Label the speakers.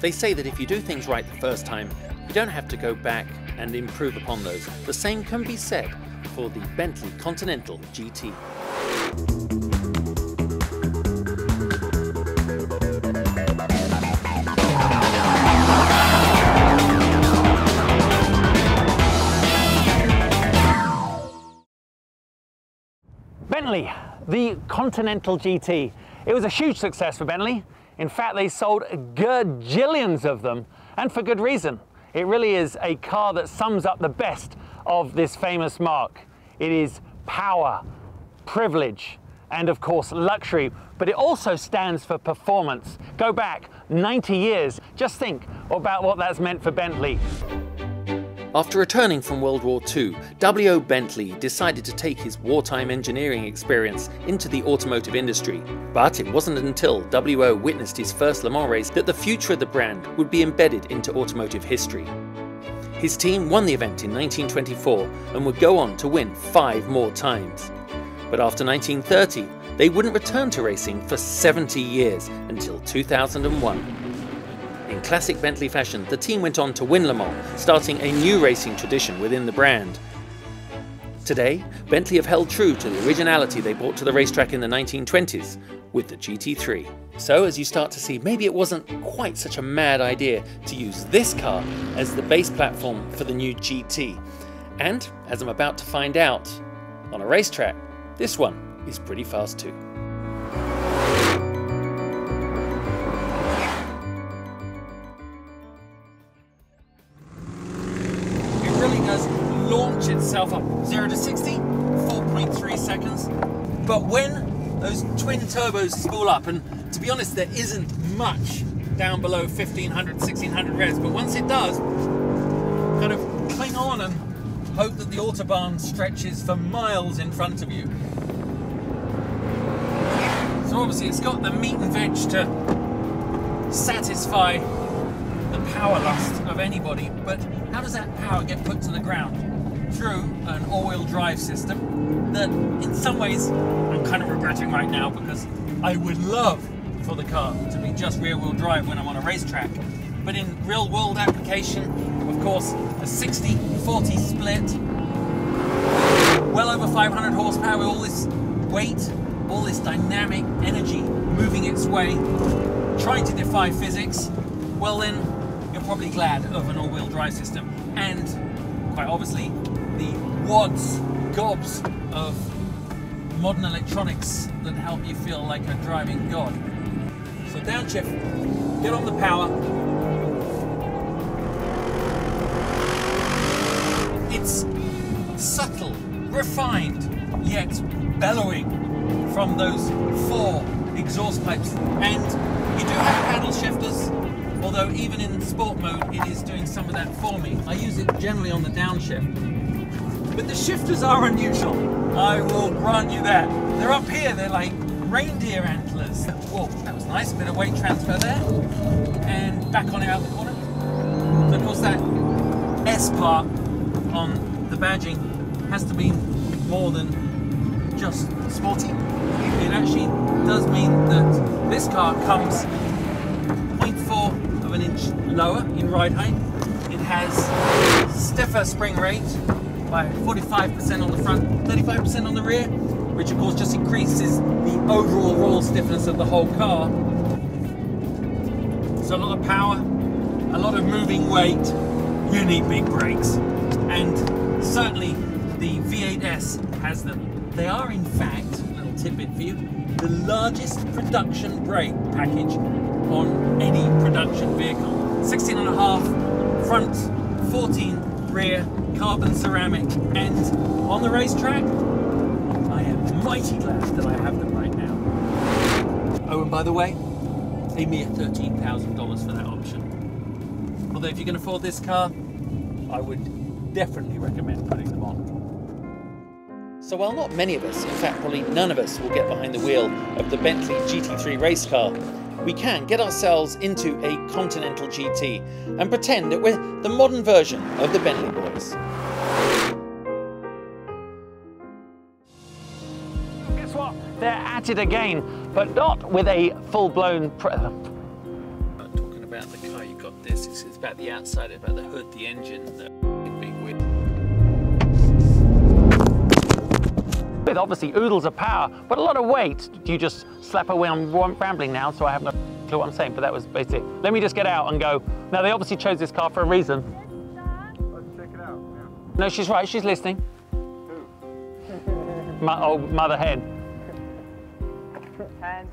Speaker 1: They say that if you do things right the first time, you don't have to go back and improve upon those. The same can be said for the Bentley Continental GT.
Speaker 2: Bentley, the Continental GT. It was a huge success for Bentley. In fact, they sold gajillions of them, and for good reason. It really is a car that sums up the best of this famous marque. It is power, privilege, and of course luxury, but it also stands for performance. Go back 90 years, just think about what that's meant for Bentley.
Speaker 1: After returning from World War II, W.O. Bentley decided to take his wartime engineering experience into the automotive industry. But it wasn't until W.O. witnessed his first Le Mans race that the future of the brand would be embedded into automotive history. His team won the event in 1924 and would go on to win 5 more times. But after 1930, they wouldn't return to racing for 70 years until 2001. In classic Bentley fashion, the team went on to win Le Mans, starting a new racing tradition within the brand. Today, Bentley have held true to the originality they brought to the racetrack in the 1920s with the GT3. So as you start to see, maybe it wasn't quite such a mad idea to use this car as the base platform for the new GT. And as I'm about to find out, on a racetrack, this one is pretty fast too.
Speaker 2: Launch itself up 0 to 60, 4.3 seconds. But when those twin turbos spool up, and to be honest, there isn't much down below 1500, 1600 revs, but once it does, kind of cling on and hope that the Autobahn stretches for miles in front of you. So obviously it's got the meat and veg to satisfy the power lust of anybody, but how does that power get put to the ground? Through an all-wheel drive system that in some ways I'm kind of regretting right now, because I would love for the car to be just rear-wheel drive when I'm on a racetrack. But in real-world application, of course, a 60-40 split, well over 500 horsepower with all this weight, all this dynamic energy moving its way, trying to defy physics, well then, you're probably glad of an all-wheel drive system. And quite obviously, the wads, gobs of modern electronics that help you feel like a driving god. So downshift, get on the power. It's subtle, refined, yet bellowing from those 4 exhaust pipes. And you do have paddle shifters, although even in sport mode it is doing some of that for me. I use it generally on the downshift. But the shifters are unusual, I will grant you that. They're up here, they're like reindeer antlers. Whoa, that was nice, a bit of weight transfer there. And back on it out the corner. So of course that S part on the badging has to be more than just sporty. It actually does mean that this car comes 0.4 of an inch lower in ride height. It has stiffer spring rate by 45% on the front, 35% on the rear, which of course just increases the overall roll stiffness of the whole car. So a lot of power, a lot of moving weight, you need big brakes. And certainly the V8S has them. They are in fact, a little tidbit for you, the largest production brake package on any production vehicle. 16.5 front, 14 rear, carbon ceramic, and on the racetrack, I am mighty glad that I have them right now. Oh, and by the way, a mere $13,000 for that option. Although if you can afford this car, I would definitely recommend putting them on.
Speaker 1: So while not many of us, in fact probably none of us, will get behind the wheel of the Bentley GT3 race car, we can get ourselves into a Continental GT and pretend that we're the modern version of the Bentley boys.
Speaker 2: Guess what? They're at it again, but not with a full-blown...
Speaker 1: Talking about the car, you
Speaker 2: got this. It's about the outside, about the hood, the engine, the big wheel.
Speaker 1: With obviously oodles of power, but a lot of weight. Do you just slap away? I'm rambling now, so I have no clue what I'm saying, but that was basically it. Let me just get out and go. Now, they obviously chose this car for a reason.
Speaker 3: Let's check it out. Yeah.
Speaker 1: No, she's right, she's listening.
Speaker 3: Who?
Speaker 1: Mother hen.
Speaker 4: And